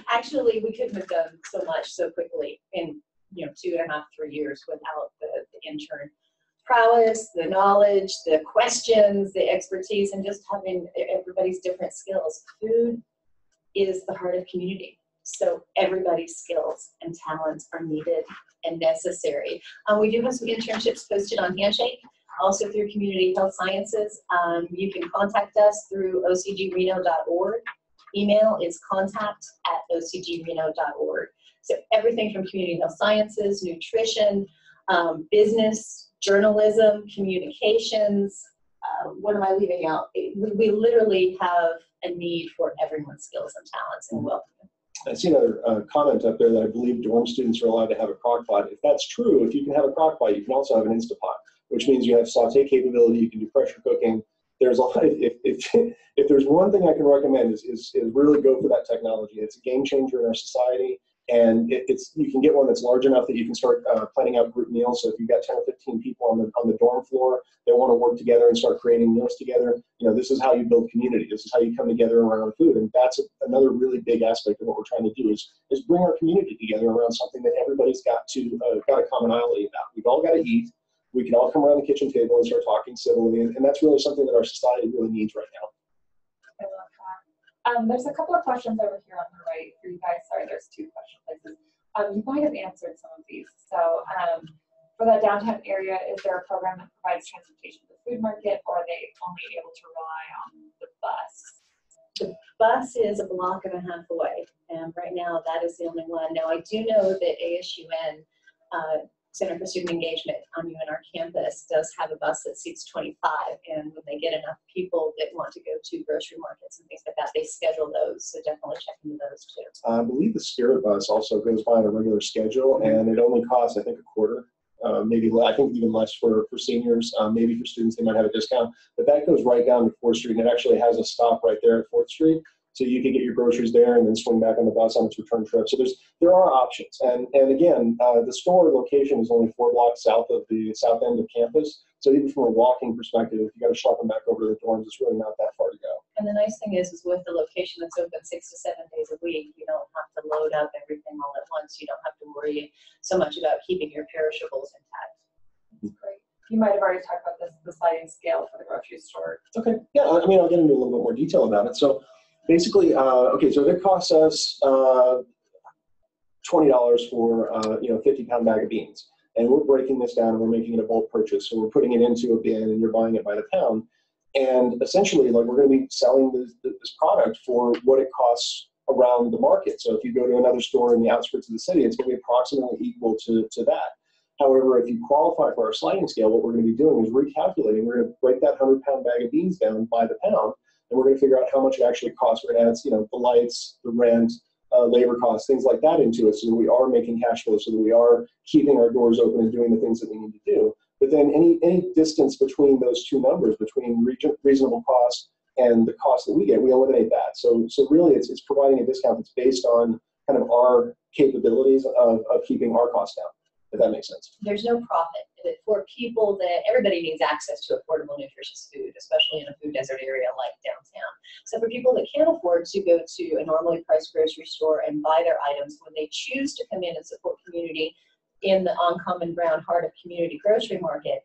Actually, we couldn't have done so much so quickly in 2.5, 3 years without the intern prowess, the knowledge, the questions, the expertise, and just having everybody's different skills. Food is the heart of community. So everybody's skills and talents are needed and necessary. We do have some internships posted on Handshake, also through Community Health Sciences. You can contact us through ocgreno.org. Email is contact@ocgreno.org. So everything from Community Health Sciences, nutrition, business, journalism, communications. What am I leaving out? We literally have a need for everyone's skills and talents, and welcome. I see another comment up there that I believe dorm students are allowed to have a crock pot. If that's true, if you can have a crock pot, you can also have an Instapot, which means you have saute capability, you can do pressure cooking. There's a lot. If there's one thing I can recommend is really go for that technology. It's a game changer in our society, and you can get one that's large enough that you can start planning out group meals. So if you've got 10 or 15 people on the dorm floor that want to work together and start creating meals together, this is how you build community. This is how you come together around food, and that's another really big aspect of what we're trying to do is bring our community together around something that everybody's got a commonality about. We've all got to eat. We can all come around the kitchen table and start talking civilly, and that's really something that our society really needs right now. I love that. There's a couple of questions over here on the right for you guys. Sorry, there's 2 question places. You might have answered some of these. So for the downtown area, is there a program that provides transportation to the food market, or are they only able to rely on the bus? The bus is a block and a half away, and right now that is the only one. Now I do know that ASUN, Center for Student Engagement on UNR campus, does have a bus that seats 25, and when they get enough people that want to go to grocery markets and things like that, they schedule those, so definitely check into those too. I believe the Spirit bus also goes by on a regular schedule, and it only costs, I think, a quarter, maybe I think even less for seniors, maybe for students they might have a discount, but that goes right down to 4th Street, and it actually has a stop right there at 4th Street. So you can get your groceries there and then swing back on the bus on its return trip. So there are options. And again, the store location is only 4 blocks south of the south end of campus. So even from a walking perspective, if you got to schlep them back over to the dorms, it's really not that far to go. And the nice thing is with the location that's open 6 to 7 days a week, you don't have to load up everything all at once. You don't have to worry so much about keeping your perishables intact. That's great. You might have already talked about the sliding scale for the grocery store. Okay. Yeah, I mean, I'll get into a little bit more detail about it. So basically, so it costs us $20 for 50-pound bag of beans, and we're breaking this down and we're making it a bulk purchase. So we're putting it into a bin and you're buying it by the pound, and essentially, like, we're going to be selling this product for what it costs around the market. So if you go to another store in the outskirts of the city, it's going to be approximately equal to that. However, if you qualify for our sliding scale, what we're going to be doing is recalculating. We're going to break that 100-pound bag of beans down by the pound, and we're going to figure out how much it actually costs. We're going to add, the lights, the rent, labor costs, things like that into it, so that we are making cash flow, so that we are keeping our doors open and doing the things that we need to do. But then any distance between those two numbers, between reasonable cost and the cost that we get, we eliminate that. So really, it's providing a discount that's based on kind of our capabilities of keeping our costs down, if that makes sense. There's no profit. For people that everybody needs access to affordable, nutritious food, especially in a food desert area like downtown. So for people that can't afford to go to a normally priced grocery store and buy their items, when they choose to come in and support community in the on common ground heart of community grocery market,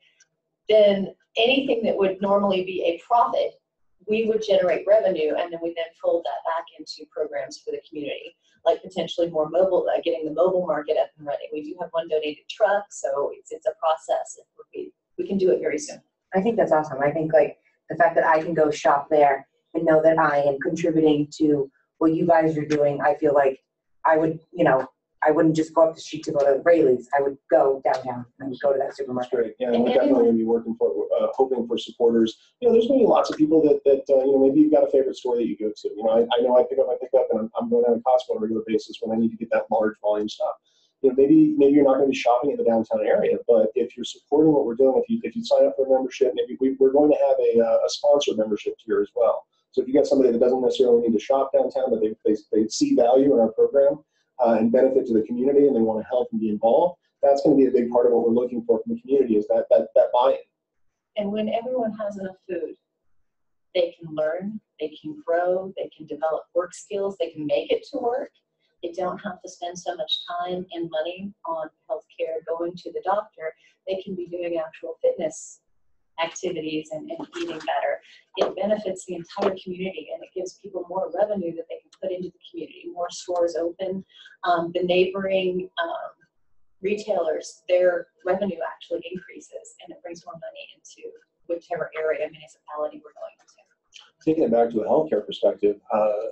then anything that would normally be a profit we would generate revenue, and then we then fold that back into programs for the community, like potentially more mobile, getting the mobile market up and running. We do have one donated truck, so it's a process. We can do it very soon. I think that's awesome. I think like the fact that I can go shop there and know that I am contributing to what you guys are doing, I feel like I would, I wouldn't just go up the street to go to Rayleigh's. I would go downtown and go to that supermarket. That's great. Yeah, and we're definitely going to be working for, hoping for supporters. There's going to be lots of people that maybe you've got a favorite store that you go to. I know I pick up my pickup, and I'm going down to Costco on a regular basis when I need to get that large volume stuff. Maybe you're not going to be shopping in the downtown area, but if you're supporting what we're doing, if you sign up for a membership, maybe we're going to have a sponsored membership tier as well. So if you got somebody that doesn't necessarily need to shop downtown, but they see value in our program and benefit to the community, and they want to help and be involved, that's going to be a big part of what we're looking for from the community, is that buy-in. And when everyone has enough food, they can learn, they can grow, they can develop work skills, they can make it to work. They don't have to spend so much time and money on healthcare, going to the doctor. They can be doing actual fitness activities and eating better. It benefits the entire community, and it gives people more revenue that they can put into the community. More stores open. The neighboring retailers, their revenue actually increases, and it brings more money into whichever area, municipality we're going to. Taking it back to a healthcare perspective,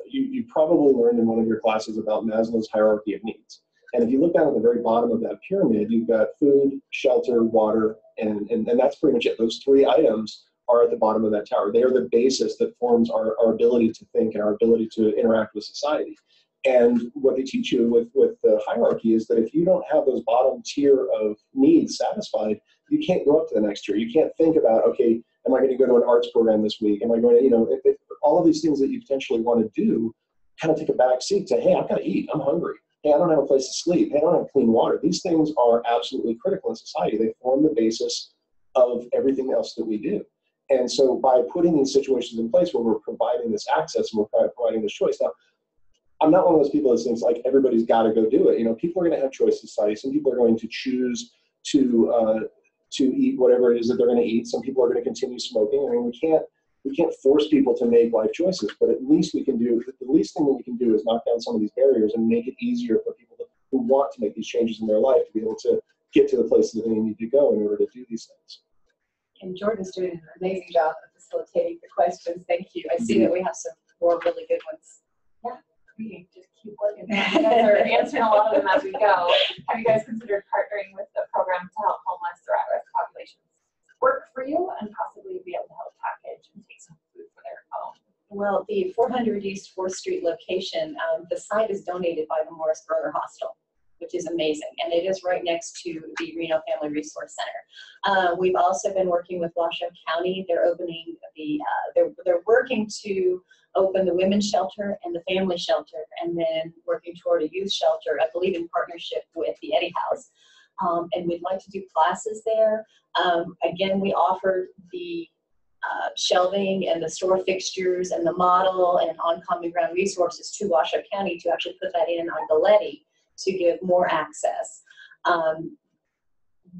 you probably learned in one of your classes about Maslow's hierarchy of needs. And if you look down at the very bottom of that pyramid, you've got food, shelter, water, and that's pretty much it. Those three items are at the bottom of that tower. They are the basis that forms our ability to think and our ability to interact with society. And what they teach you with the hierarchy is that if you don't have those bottom tier of needs satisfied, you can't go up to the next tier. You can't think about, okay, am I going to go to an arts program this week? Am I going to, if all of these things that you potentially want to do kind of take a back seat to, hey, I've got to eat, I'm hungry. Hey, I don't have a place to sleep. Hey, I don't have clean water. These things are absolutely critical in society. They form the basis of everything else that we do. And so by putting these situations in place where we're providing this access and we're providing this choice. Now, I'm not one of those people that thinks like everybody's got to go do it. People are going to have choice in society. Some people are going to choose to eat whatever it is that they're going to eat. Some people are going to continue smoking. I mean, we can't force people to make life choices, but at least the least thing that we can do is knock down some of these barriers and make it easier for people who want to make these changes in their life to be able to get to the places that they need to go in order to do these things. And Jordan's doing an amazing job of facilitating the questions. Thank you. I see that we have some more really good ones. Yeah, we can just keep working. You guys are answering a lot of them as we go. Have you guys considered partnering with the program to help homeless or at-risk populations work for you and possibly be able to help package and take some food for their own? Well, the 400 East 4th Street location, the site is donated by the Morris Berger Hostel, which is amazing. And it is right next to the Reno Family Resource Center. We've also been working with Washoe County. They're opening they're working to open the women's shelter and the family shelter, and then working toward a youth shelter, I believe in partnership with the Eddie House. And we'd like to do classes there. Again, we offer the shelving and the store fixtures and the model and on common ground resources to Washoe County to actually put that in on the levy to give more access.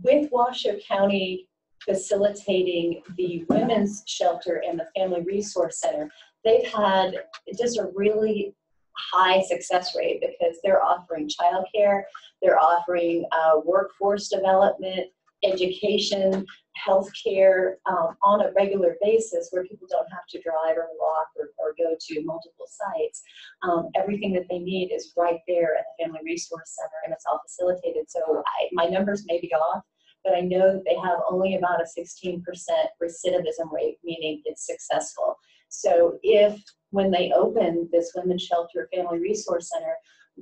With Washoe County facilitating the women's shelter and the family resource center, they've had just a really high success rate because they're offering childcare, they're offering workforce development, education, healthcare on a regular basis where people don't have to drive or walk or go to multiple sites. Everything that they need is right there at the Family Resource Center, and it's all facilitated. So my numbers may be off, but I know that they have only about a 16% recidivism rate, meaning it's successful. So if when they open this women's shelter family resource center,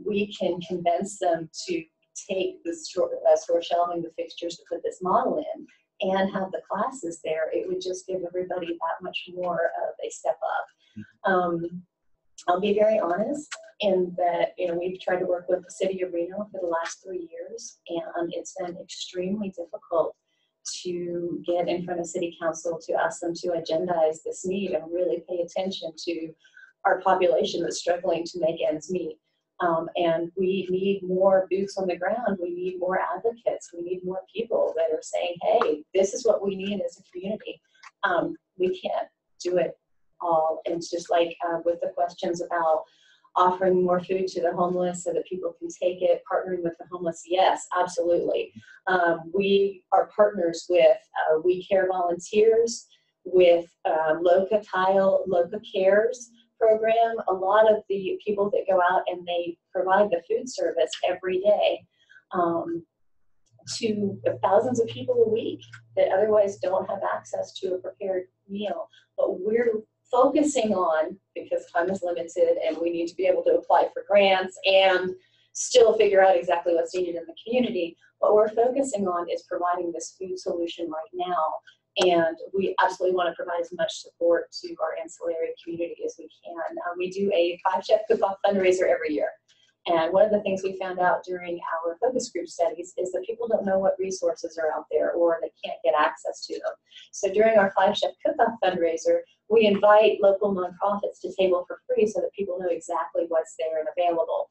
we can convince them to take the store shelving, the fixtures to put this model in, and have the classes there, it would just give everybody that much more of a step up. I'll be very honest in that, we've tried to work with the city of Reno for the last 3 years, and it's been extremely difficult to get in front of city council to ask them to agendize this need and really pay attention to our population that's struggling to make ends meet. And we need more boots on the ground. We need more advocates. We need more people that are saying, hey, this is what we need as a community. We can't do it all. And it's just like with the questions about offering more food to the homeless so that people can take it, partnering with the homeless, yes, absolutely. We are partners with We Care volunteers, with Loca Cares program. A lot of the people that go out and they provide the food service every day to thousands of people a week that otherwise don't have access to a prepared meal. But we're focusing on, because time is limited and we need to be able to apply for grants and still figure out exactly what's needed in the community, what we're focusing on is providing this food solution right now. And we absolutely want to provide as much support to our ancillary community as we can. We do a 5-chef cook-off fundraiser every year. And one of the things we found out during our focus group studies is that people don't know what resources are out there or they can't get access to them. So during our 5-chef cook-off fundraiser, we invite local nonprofits to table for free so that people know exactly what's there and available.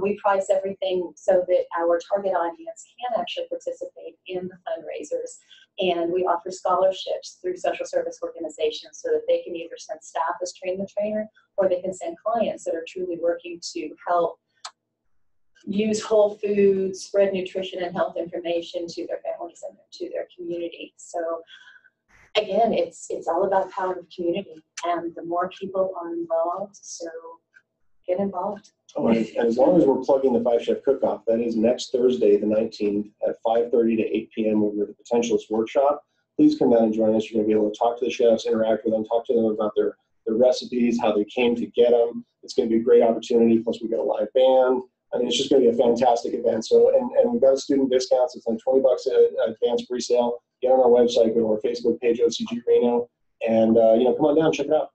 We price everything so that our target audience can actually participate in the fundraisers. And we offer scholarships through social service organizations so that they can either send staff as train the trainer, or they can send clients that are truly working to help use whole foods, spread nutrition and health information to their families and to their community. So again, it's all about power of community, and the more people are involved, so get involved. Oh, and as long as we're plugging the 5-chef cook-off, that is next Thursday, the 19th at 5:30 to 8 p.m. over the Potentialist Workshop. Please come down and join us. You're going to be able to talk to the chefs, interact with them, talk to them about their recipes, how they came to get them. It's going to be a great opportunity. Plus, we've got a live band. I mean, it's just going to be a fantastic event. So, and we've got student discounts. It's like $20 advance pre-sale. Get on our website, go to our Facebook page, OCG Reno, and come on down, check it out.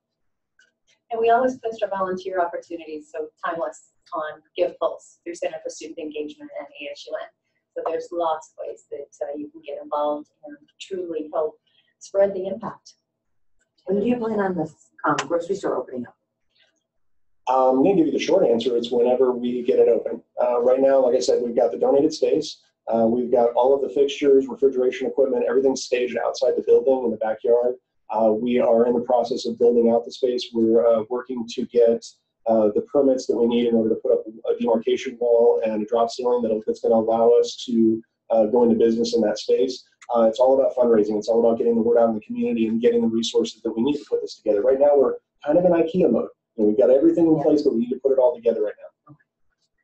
And we always post our volunteer opportunities, so timeless, on Give Pulse through Center for Student Engagement and ASUN. So there's lots of ways that you can get involved and truly help spread the impact. When do you plan on this grocery store opening up? I'm going to give you the short answer. It's whenever we get it open. Right now, like I said, we've got the donated space. We've got all of the fixtures, refrigeration equipment, everything's staged outside the building in the backyard. We are in the process of building out the space. We're working to get the permits that we need in order to put up a demarcation wall and a drop ceiling that's going to allow us to go into business in that space. It's all about fundraising. It's all about getting the word out in the community and getting the resources that we need to put this together. Right now, we're kind of in IKEA mode. We've got everything in place, but we need to put it all together right now.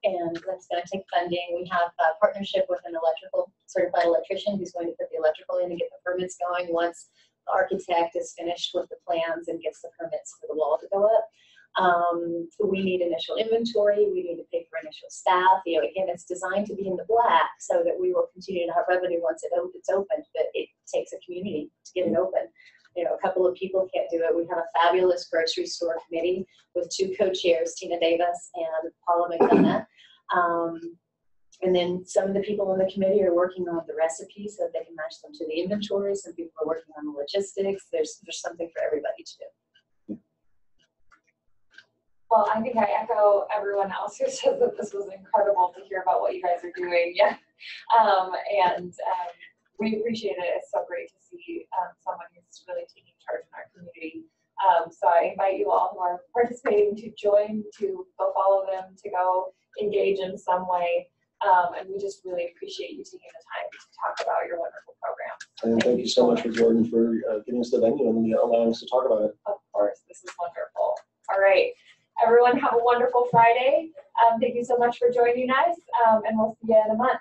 And that's going to take funding. We have a partnership with an certified electrician who's going to put the electrical in and get the permits going once the architect is finished with the plans and gets the permits for the wall to go up. We need initial inventory. We need to pay for initial staff. Again, it's designed to be in the black so that we will continue to have revenue once it's opened, but it takes a community to get it open. A couple of people can't do it. We have a fabulous grocery store committee with 2 co-chairs, Tina Davis and Paula McDonough. And then some of the people in the committee are working on the recipes so that they can match them to the inventory. Some people are working on the logistics. There's something for everybody to do. Well, I think I echo everyone else who says that this was incredible to hear about what you guys are doing. Yeah. We appreciate it. It's so great to see someone who's really taking charge in our community. So I invite you all who are participating to join, to go follow them, to go engage in some way. And we just really appreciate you taking the time to talk about your wonderful program. And thank you so much for Jordan for giving us the venue and allowing us to talk about it. Of course, this is wonderful. All right, everyone have a wonderful Friday. Thank you so much for joining us, and we'll see you in a month.